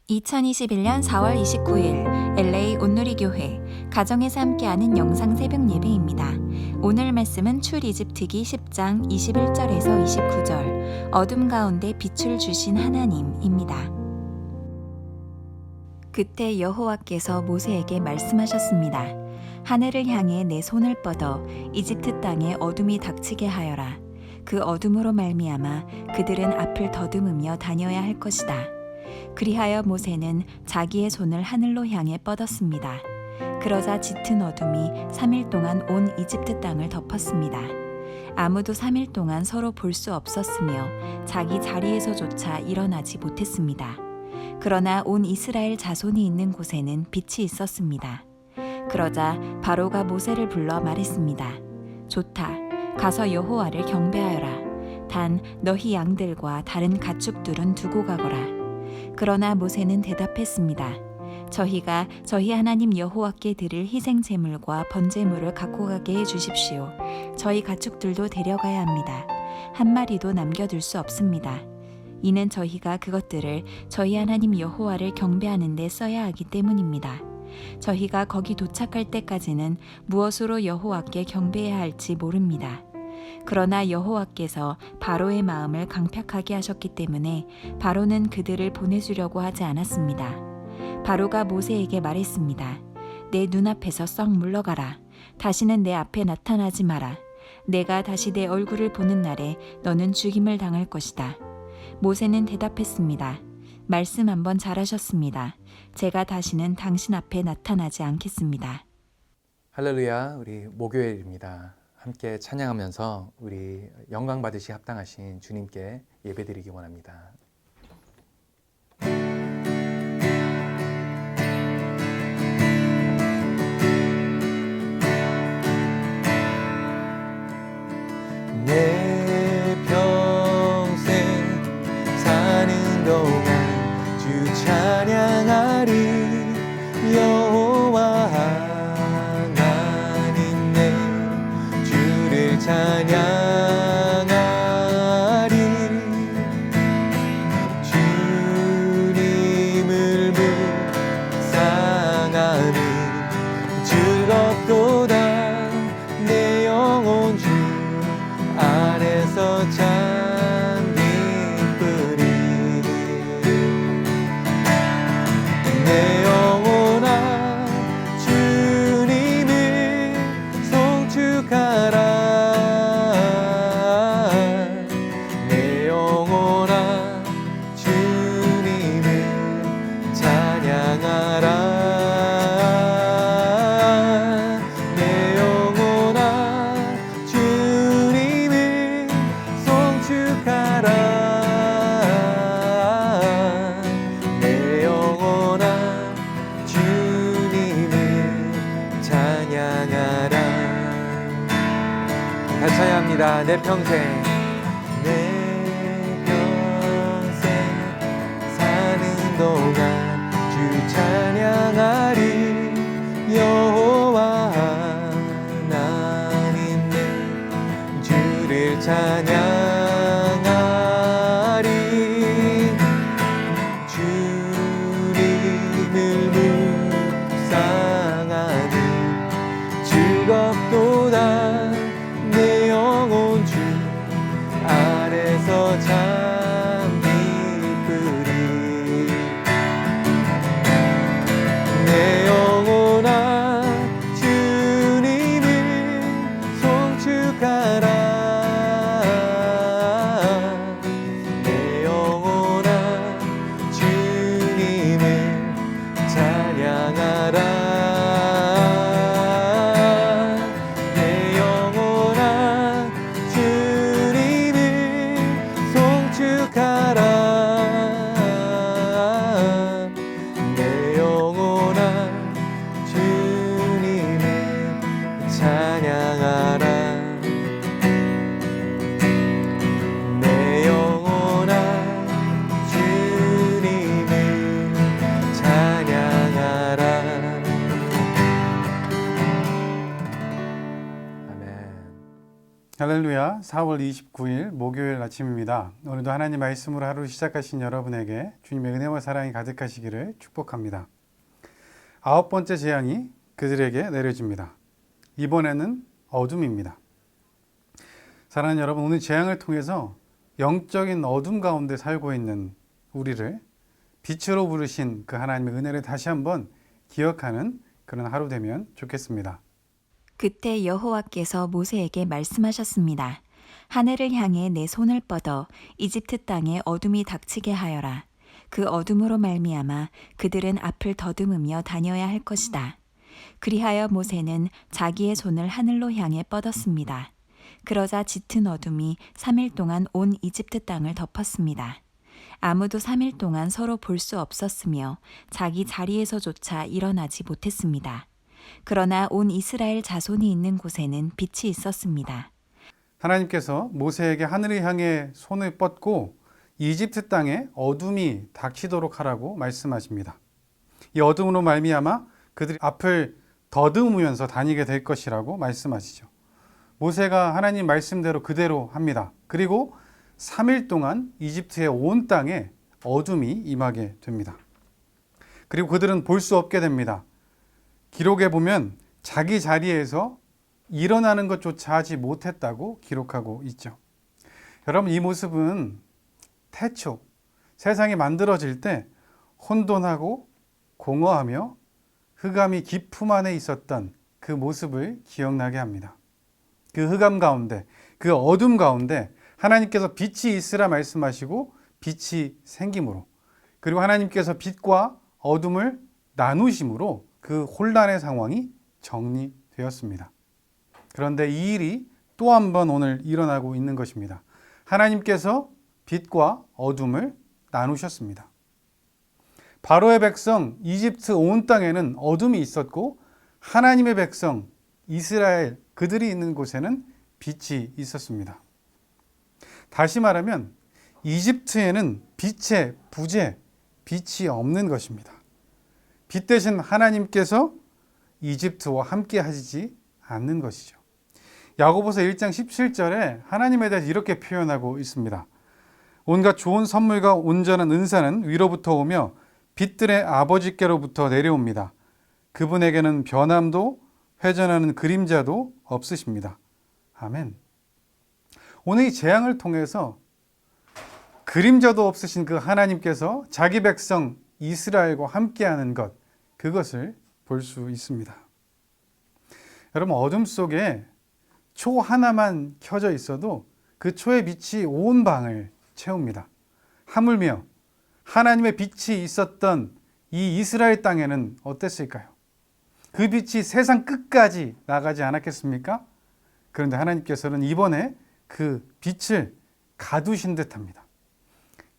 2021년 4월 29일 LA 온누리교회 가정에서 함께하는 영상 새벽 예배입니다. 오늘 말씀은 출이집트기 10장 21절에서 29절 어둠 가운데 빛을 주신 하나님입니다. 그때 여호와께서 모세에게 말씀하셨습니다. 하늘을 향해 내 손을 뻗어 이집트 땅에 어둠이 닥치게 하여라. 그 어둠으로 말미암아 그들은 앞을 더듬으며 다녀야 할 것이다. 그리하여 모세는 자기의 손을 하늘로 향해 뻗었습니다. 그러자 짙은 어둠이 3일 동안 온 이집트 땅을 덮었습니다. 아무도 3일 동안 서로 볼 수 없었으며 자기 자리에서조차 일어나지 못했습니다. 그러나 온 이스라엘 자손이 있는 곳에는 빛이 있었습니다. 그러자 바로가 모세를 불러 말했습니다. 좋다. 가서 여호와를 경배하여라. 단 너희 양들과 다른 가축들은 두고 가거라. 그러나 모세는 대답했습니다. 저희가 저희 하나님 여호와께 드릴 희생 제물과 번제물을 갖고 가게 해 주십시오. 저희 가축들도 데려가야 합니다. 한 마리도 남겨둘 수 없습니다. 이는 저희가 그것들을 저희 하나님 여호와를 경배하는 데 써야 하기 때문입니다. 저희가 거기 도착할 때까지는 무엇으로 여호와께 경배해야 할지 모릅니다. 그러나 여호와께서 바로의 마음을 강팍하게 하셨기 때문에 바로는 그들을 보내주려고 하지 않았습니다. 바로가 모세에게 말했습니다. 내 눈앞에서 썩 물러가라. 다시는 내 앞에 나타나지 마라. 내가 다시 내 얼굴을 보는 날에 너는 죽임을 당할 것이다. 모세는 대답했습니다. 말씀 한번 잘하셨습니다. 제가 다시는 당신 앞에 나타나지 않겠습니다. 할렐루야, 우리 목요일입니다. 함께 찬양하면서 우리 영광 받으시 합당하신 주님께 예배드리기 원합니다. 내 평생 사는 동안 주 찬양하리. 여호와 하나님 내 주를 찬양하리. 주님을 묵상하니 즐겁도다. 내 영혼 주 안에서 참 기쁘리. 내 영혼아 주님을 송축하라. 내 영혼아 주님을 찬양하라. 내 영혼아 주님을 송축하라. 내 영혼아 주님을 찬양하라. 같이 찬양합니다. 내 평생 사는 동안 주 찬양하리. 여호와 하나님 내 주를 찬양하리. 주님을 묵상하니 즐겁도다. 내 영혼 주 안에서 참 기쁘리. 내 영혼아 주님을 송축하라. 할렐루야. 4월 29일 목요일 아침입니다. 오늘도 하나님 말씀으로 하루 시작하신 여러분에게 주님의 은혜와 사랑이 가득하시기를 축복합니다. 9번째 재앙이 그들에게 내려집니다. 이번에는 어둠입니다. 사랑하는 여러분, 오늘 재앙을 통해서 영적인 어둠 가운데 살고 있는 우리를 빛으로 부르신 그 하나님의 은혜를 다시 한번 기억하는 그런 하루 되면 좋겠습니다. 그때 여호와께서 모세에게 말씀하셨습니다. 하늘을 향해 내 손을 뻗어 이집트 땅에 어둠이 닥치게 하여라. 그 어둠으로 말미암아 그들은 앞을 더듬으며 다녀야 할 것이다. 그리하여 모세는 자기의 손을 하늘로 향해 뻗었습니다. 그러자 짙은 어둠이 3일 동안 온 이집트 땅을 덮었습니다. 아무도 3일 동안 서로 볼 수 없었으며 자기 자리에서조차 일어나지 못했습니다. 그러나 온 이스라엘 자손이 있는 곳에는 빛이 있었습니다. 하나님께서 모세에게 하늘을 향해 손을 뻗고 이집트 땅에 어둠이 닥치도록 하라고 말씀하십니다. 이 어둠으로 말미암아 그들이 앞을 더듬으면서 다니게 될 것이라고 말씀하시죠. 모세가 하나님 말씀대로 그대로 합니다. 그리고 3일 동안 이집트의 온 땅에 어둠이 임하게 됩니다. 그리고 그들은 볼 수 없게 됩니다. 기록에 보면 자기 자리에서 일어나는 것조차 하지 못했다고 기록하고 있죠. 여러분, 이 모습은 태초, 세상이 만들어질 때 혼돈하고 공허하며 흑암이 깊음 안에 있었던 그 모습을 기억나게 합니다. 그 흑암 가운데, 그 어둠 가운데 하나님께서 빛이 있으라 말씀하시고 빛이 생김으로, 그리고 하나님께서 빛과 어둠을 나누심으로 그 혼란의 상황이 정리되었습니다. 그런데 이 일이 또 한 번 오늘 일어나고 있는 것입니다. 하나님께서 빛과 어둠을 나누셨습니다. 바로의 백성 이집트 온 땅에는 어둠이 있었고 하나님의 백성 이스라엘 그들이 있는 곳에는 빛이 있었습니다. 다시 말하면 이집트에는 빛의 부재, 빛이 없는 것입니다. 빛 대신 하나님께서 이집트와 함께 하시지 않는 것이죠. 야고보서 1장 17절에 하나님에 대해서 이렇게 표현하고 있습니다. 온갖 좋은 선물과 온전한 은사는 위로부터 오며 빛들의 아버지께로부터 내려옵니다. 그분에게는 변함도 회전하는 그림자도 없으십니다. 아멘. 오늘 이 재앙을 통해서 그림자도 없으신 그 하나님께서 자기 백성 이스라엘과 함께하는 것, 그것을 볼 수 있습니다. 여러분, 어둠 속에 초 하나만 켜져 있어도 그 초의 빛이 온 방을 채웁니다. 하물며 하나님의 빛이 있었던 이 이스라엘 땅에는 어땠을까요? 그 빛이 세상 끝까지 나가지 않았겠습니까? 그런데 하나님께서는 이번에 그 빛을 가두신 듯합니다.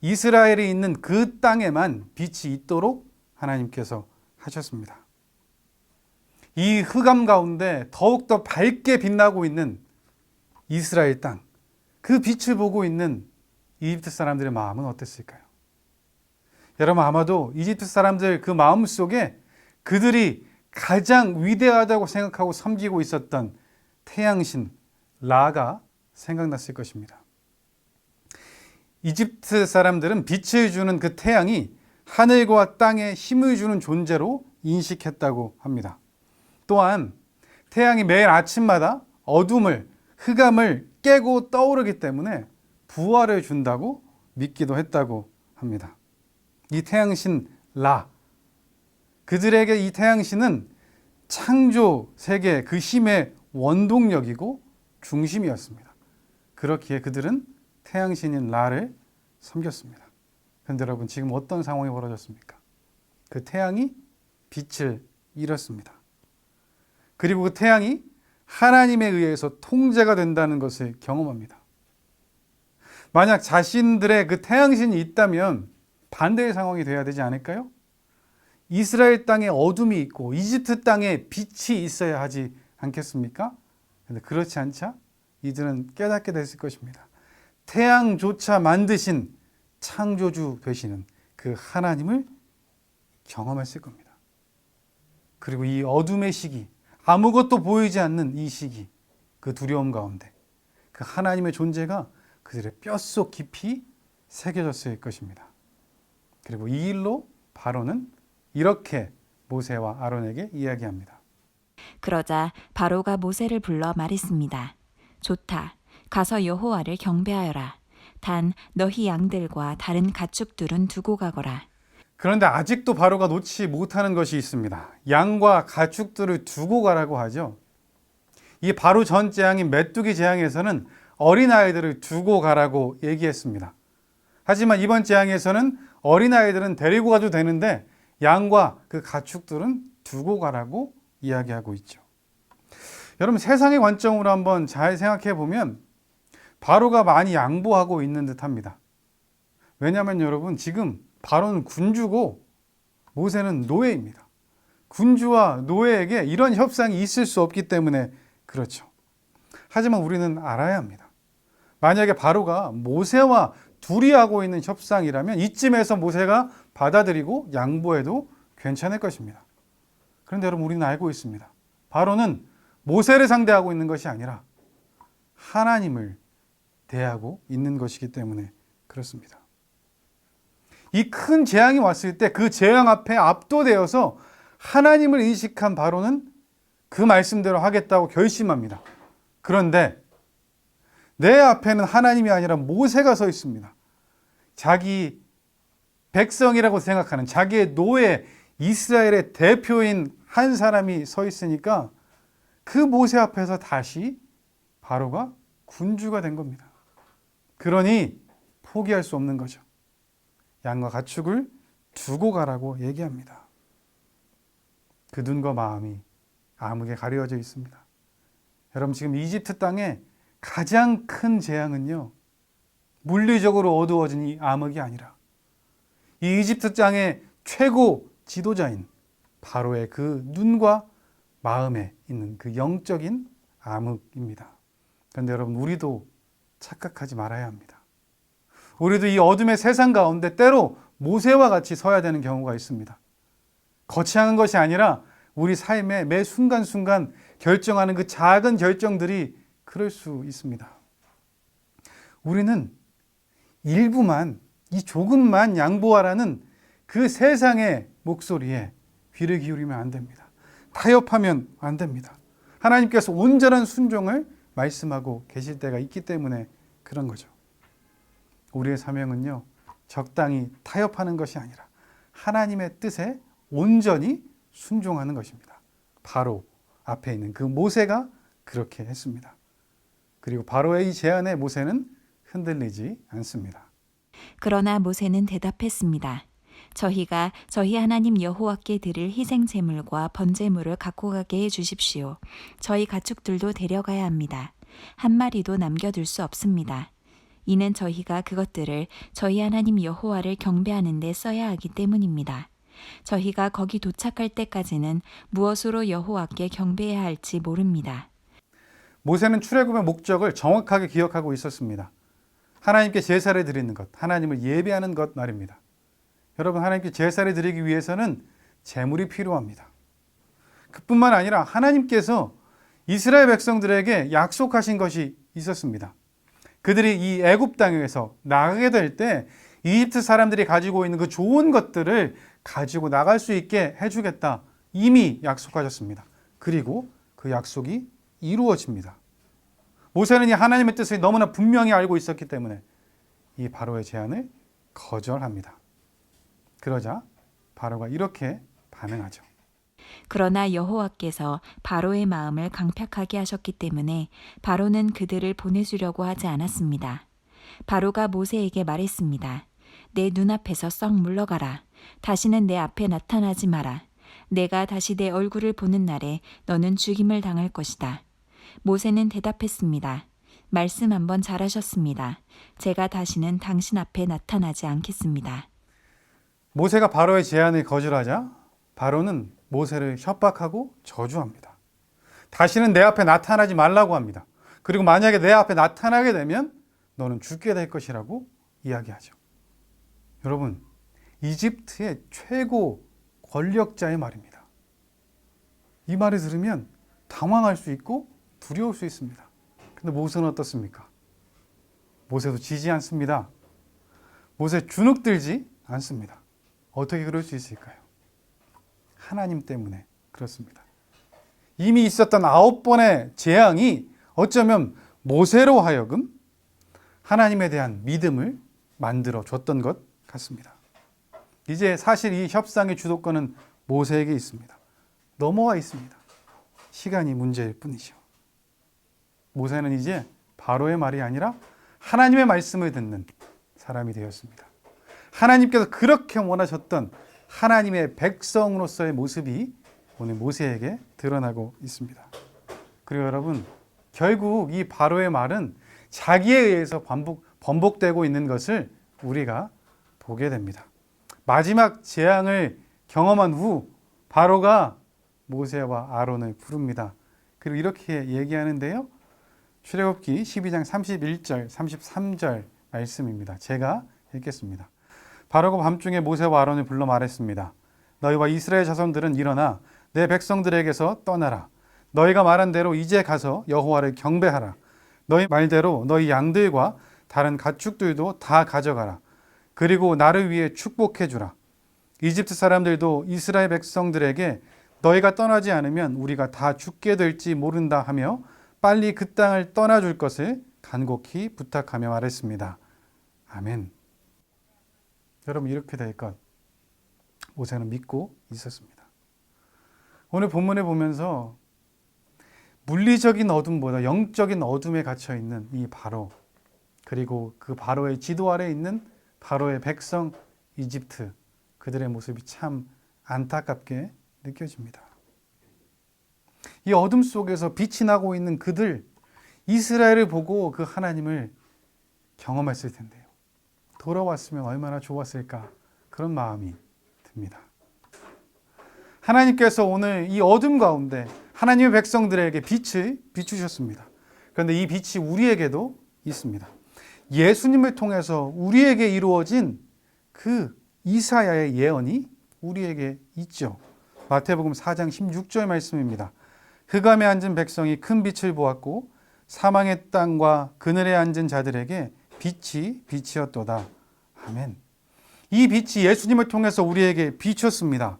이스라엘이 있는 그 땅에만 빛이 있도록 하나님께서 하셨습니다. 이 흑암 가운데 더욱더 밝게 빛나고 있는 이스라엘 땅, 그 빛을 보고 있는 이집트 사람들의 마음은 어땠을까요? 여러분, 아마도 이집트 사람들 그 마음 속에 그들이 가장 위대하다고 생각하고 섬기고 있었던 태양신 라가 생각났을 것입니다. 이집트 사람들은 빛을 주는 그 태양이 하늘과 땅에 힘을 주는 존재로 인식했다고 합니다. 또한 태양이 매일 아침마다 어둠을, 흑암을 깨고 떠오르기 때문에 부활을 준다고 믿기도 했다고 합니다. 이 태양신 라, 그들에게 이 태양신은 창조 세계 그 힘의 원동력이고 중심이었습니다. 그렇기에 그들은 태양신인 라를 섬겼습니다. 그런데 여러분, 지금 어떤 상황이 벌어졌습니까? 그 태양이 빛을 잃었습니다. 그리고 그 태양이 하나님에 의해서 통제가 된다는 것을 경험합니다. 만약 자신들의 그 태양신이 있다면 반대의 상황이 되어야 되지 않을까요? 이스라엘 땅에 어둠이 있고 이집트 땅에 빛이 있어야 하지 않겠습니까? 그런데 그렇지 않자 이들은 깨닫게 됐을 것입니다. 태양조차 만드신 창조주 되시는 그 하나님을 경험했을 겁니다. 그리고 이 어둠의 시기, 아무것도 보이지 않는 이 시기, 그 두려움 가운데 그 하나님의 존재가 그들의 뼛속 깊이 새겨졌을 것입니다. 그리고 이 일로 바로는 이렇게 모세와 아론에게 이야기합니다. 그러자 바로가 모세를 불러 말했습니다. 좋다. 가서 여호와를 경배하여라. 단 너희 양들과 다른 가축들은 두고 가거라. 그런데 아직도 바로가 놓지 못하는 것이 있습니다. 양과 가축들을 두고 가라고 하죠. 이 바로 전 재앙인 메뚜기 재앙에서는 어린아이들을 두고 가라고 얘기했습니다. 하지만 이번 재앙에서는 어린아이들은 데리고 가도 되는데 양과 그 가축들은 두고 가라고 이야기하고 있죠. 여러분, 세상의 관점으로 한번 잘 생각해 보면 바로가 많이 양보하고 있는 듯합니다. 왜냐하면 여러분, 지금 바로는 군주고 모세는 노예입니다. 군주와 노예에게 이런 협상이 있을 수 없기 때문에 그렇죠. 하지만 우리는 알아야 합니다. 만약에 바로가 모세와 둘이 하고 있는 협상이라면 이쯤에서 모세가 받아들이고 양보해도 괜찮을 것입니다. 그런데 여러분, 우리는 알고 있습니다. 바로는 모세를 상대하고 있는 것이 아니라 하나님을 대하고 있는 것이기 때문에 그렇습니다. 이 큰 재앙이 왔을 때 그 재앙 앞에 압도되어서 하나님을 의식한 바로는 그 말씀대로 하겠다고 결심합니다. 그런데 내 앞에는 하나님이 아니라 모세가 서 있습니다. 자기 백성이라고 생각하는 자기의 노예 이스라엘의 대표인 한 사람이 서 있으니까 그 모세 앞에서 다시 바로가 군주가 된 겁니다. 그러니 포기할 수 없는 거죠. 양과 가축을 두고 가라고 얘기합니다. 그 눈과 마음이 암흑에 가려져 있습니다. 여러분, 지금 이집트 땅에 가장 큰 재앙은요, 물리적으로 어두워진 이 암흑이 아니라 이 이집트 땅의 최고 지도자인 바로의 그 눈과 마음에 있는 그 영적인 암흑입니다. 그런데 여러분, 우리도 착각하지 말아야 합니다. 우리도 이 어둠의 세상 가운데 때로 모세와 같이 서야 되는 경우가 있습니다. 거창한 것이 아니라 우리 삶의 매 순간순간 결정하는 그 작은 결정들이 그럴 수 있습니다. 우리는 일부만, 이 조금만 양보하라는 그 세상의 목소리에 귀를 기울이면 안 됩니다. 타협하면 안 됩니다. 하나님께서 온전한 순종을 말씀하고 계실 때가 있기 때문에 그런 거죠. 우리의 사명은요, 적당히 타협하는 것이 아니라 하나님의 뜻에 온전히 순종하는 것입니다. 바로 앞에 있는 그 모세가 그렇게 했습니다. 그리고 바로의 이 제안에 모세는 흔들리지 않습니다. 그러나 모세는 대답했습니다. 저희가 저희 하나님 여호와께 드릴 희생 제물과 번제물을 갖고 가게 해 주십시오. 저희 가축들도 데려가야 합니다. 한 마리도 남겨둘 수 없습니다. 이는 저희가 그것들을 저희 하나님 여호와를 경배하는 데 써야 하기 때문입니다. 저희가 거기 도착할 때까지는 무엇으로 여호와께 경배해야 할지 모릅니다. 모세는 출애굽의 목적을 정확하게 기억하고 있었습니다. 하나님께 제사를 드리는 것, 하나님을 예배하는 것 말입니다. 여러분, 하나님께 제사를 드리기 위해서는 제물이 필요합니다. 그뿐만 아니라 하나님께서 이스라엘 백성들에게 약속하신 것이 있었습니다. 그들이 이 애굽 땅에서 나가게 될 때 이집트 사람들이 가지고 있는 그 좋은 것들을 가지고 나갈 수 있게 해주겠다, 이미 약속하셨습니다. 그리고 그 약속이 이루어집니다. 모세는 이 하나님의 뜻을 너무나 분명히 알고 있었기 때문에 이 바로의 제안을 거절합니다. 그러자 바로가 이렇게 반응하죠. 그러나 여호와께서 바로의 마음을 강팍하게 하셨기 때문에 바로는 그들을 보내주려고 하지 않았습니다. 바로가 모세에게 말했습니다. 내 눈앞에서 썩 물러가라. 다시는 내 앞에 나타나지 마라. 내가 다시 내 얼굴을 보는 날에 너는 죽임을 당할 것이다. 모세는 대답했습니다. 말씀 한번 잘하셨습니다. 제가 다시는 당신 앞에 나타나지 않겠습니다. 모세가 바로의 제안을 거절하자 바로는 모세를 협박하고 저주합니다. 다시는 내 앞에 나타나지 말라고 합니다. 그리고 만약에 내 앞에 나타나게 되면 너는 죽게 될 것이라고 이야기하죠. 여러분, 이집트의 최고 권력자의 말입니다. 이 말을 들으면 당황할 수 있고 두려울 수 있습니다. 근데 모세는 어떻습니까? 모세도 지지 않습니다. 모세 주눅들지 않습니다. 어떻게 그럴 수 있을까요? 하나님 때문에 그렇습니다. 이미 있었던 9번의 재앙이 어쩌면 모세로 하여금 하나님에 대한 믿음을 만들어 줬던 것 같습니다. 이제 사실 이 협상의 주도권은 모세에게 있습니다. 넘어와 있습니다. 시간이 문제일 뿐이죠. 모세는 이제 바로의 말이 아니라 하나님의 말씀을 듣는 사람이 되었습니다. 하나님께서 그렇게 원하셨던 하나님의 백성으로서의 모습이 오늘 모세에게 드러나고 있습니다. 그리고 여러분, 결국 이 바로의 말은 자기에 의해서 번복되고 있는 것을 우리가 보게 됩니다. 마지막 재앙을 경험한 후 바로가 모세와 아론을 부릅니다. 그리고 이렇게 얘기하는데요. 출애굽기 12장 31절, 33절 말씀입니다. 제가 읽겠습니다. 바로가 밤중에 모세와 아론을 불러 말했습니다. 너희와 이스라엘 자손들은 일어나 내 백성들에게서 떠나라. 너희가 말한 대로 이제 가서 여호와를 경배하라. 너희 말대로 너희 양들과 다른 가축들도 다 가져가라. 그리고 나를 위해 축복해 주라. 이집트 사람들도 이스라엘 백성들에게 너희가 떠나지 않으면 우리가 다 죽게 될지 모른다 하며 빨리 그 땅을 떠나줄 것을 간곡히 부탁하며 말했습니다. 아멘. 여러분, 이렇게 될 것 모세는 믿고 있었습니다. 오늘 본문에 보면서 물리적인 어둠보다 영적인 어둠에 갇혀 있는 이 바로, 그리고 그 바로의 지도 아래 있는 바로의 백성 이집트, 그들의 모습이 참 안타깝게 느껴집니다. 이 어둠 속에서 빛이 나고 있는 그들, 이스라엘을 보고 그 하나님을 경험했을 텐데요. 돌아왔으면 얼마나 좋았을까, 그런 마음이 듭니다. 하나님께서 오늘 이 어둠 가운데 하나님의 백성들에게 빛을 비추셨습니다. 그런데 이 빛이 우리에게도 있습니다. 예수님을 통해서 우리에게 이루어진 그 이사야의 예언이 우리에게 있죠. 마태복음 4장 16절 말씀입니다. 흑암에 앉은 백성이 큰 빛을 보았고 사망의 땅과 그늘에 앉은 자들에게 빛이 비치었도다. 아멘. 이 빛이 예수님을 통해서 우리에게 비쳤습니다.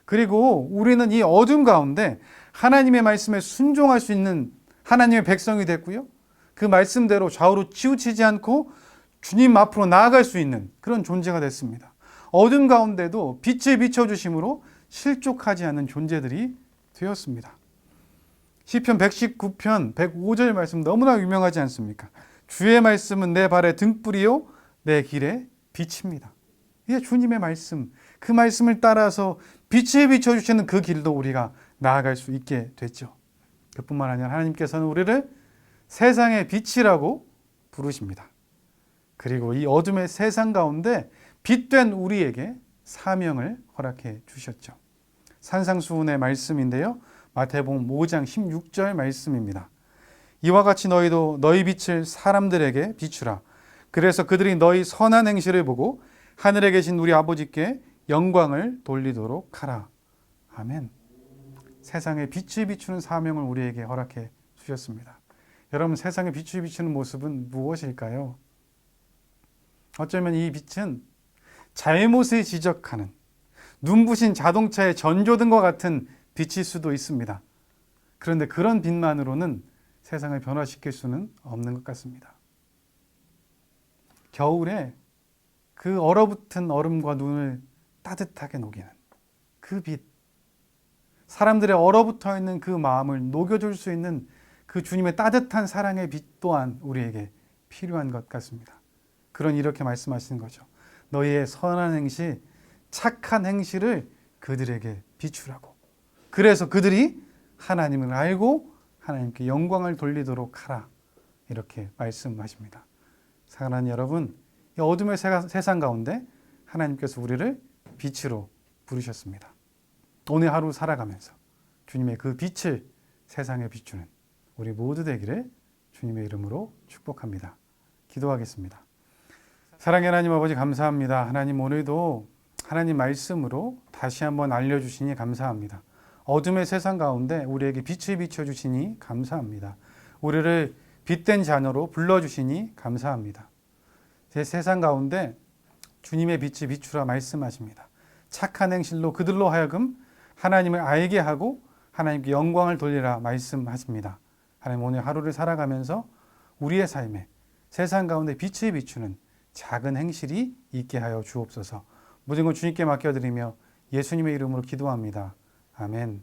그리고 우리는 이 어둠 가운데 하나님의 말씀에 순종할 수 있는 하나님의 백성이 됐고요. 그 말씀대로 좌우로 치우치지 않고 주님 앞으로 나아갈 수 있는 그런 존재가 됐습니다. 어둠 가운데도 빛을 비춰주심으로 실족하지 않는 존재들이 되었습니다. 시편 119편 105절 말씀 너무나 유명하지 않습니까? 주의 말씀은 내 발의 등불이요 내 길에 빛입니다. 이게 주님의 말씀, 그 말씀을 따라서 빛을 비춰주시는 그 길도 우리가 나아갈 수 있게 됐죠. 그뿐만 아니라 하나님께서는 우리를 세상의 빛이라고 부르십니다. 그리고 이 어둠의 세상 가운데 빛된 우리에게 사명을 허락해 주셨죠. 산상수훈의 말씀인데요. 마태복음 5장 16절 말씀입니다. 이와 같이 너희도 너희 빛을 사람들에게 비추라. 그래서 그들이 너희 선한 행실을 보고 하늘에 계신 우리 아버지께 영광을 돌리도록 하라. 아멘. 세상에 빛을 비추는 사명을 우리에게 허락해 주셨습니다. 여러분, 세상에 빛을 비추는 모습은 무엇일까요? 어쩌면 이 빛은 잘못을 지적하는 눈부신 자동차의 전조등과 같은 빛일 수도 있습니다. 그런데 그런 빛만으로는 세상을 변화시킬 수는 없는 것 같습니다. 겨울에 그 얼어붙은 얼음과 눈을 따뜻하게 녹이는 그 빛, 사람들의 얼어붙어 있는 그 마음을 녹여줄 수 있는 그 주님의 따뜻한 사랑의 빛 또한 우리에게 필요한 것 같습니다. 그러니 이렇게 말씀하시는 거죠. 너희의 선한 행실, 착한 행실을 그들에게 비추라고. 그래서 그들이 하나님을 알고 하나님께 영광을 돌리도록 하라. 이렇게 말씀하십니다. 사랑하는 여러분, 이 어둠의 세상 가운데 하나님께서 우리를 빛으로 부르셨습니다. 오늘 하루 살아가면서 주님의 그 빛을 세상에 비추는 우리 모두 되기를 주님의 이름으로 축복합니다. 기도하겠습니다. 사랑의 하나님 아버지, 감사합니다. 하나님, 오늘도 하나님 말씀으로 다시 한번 알려주시니 감사합니다. 어둠의 세상 가운데 우리에게 빛을 비춰주시니 감사합니다. 우리를 빛된 자녀로 불러주시니 감사합니다. 제 세상 가운데 주님의 빛이 비추라 말씀하십니다. 착한 행실로 그들로 하여금 하나님을 알게 하고 하나님께 영광을 돌리라 말씀하십니다. 하나님, 오늘 하루를 살아가면서 우리의 삶에 세상 가운데 빛을 비추는 작은 행실이 있게 하여 주옵소서. 모든 걸 주님께 맡겨드리며 예수님의 이름으로 기도합니다. 아멘.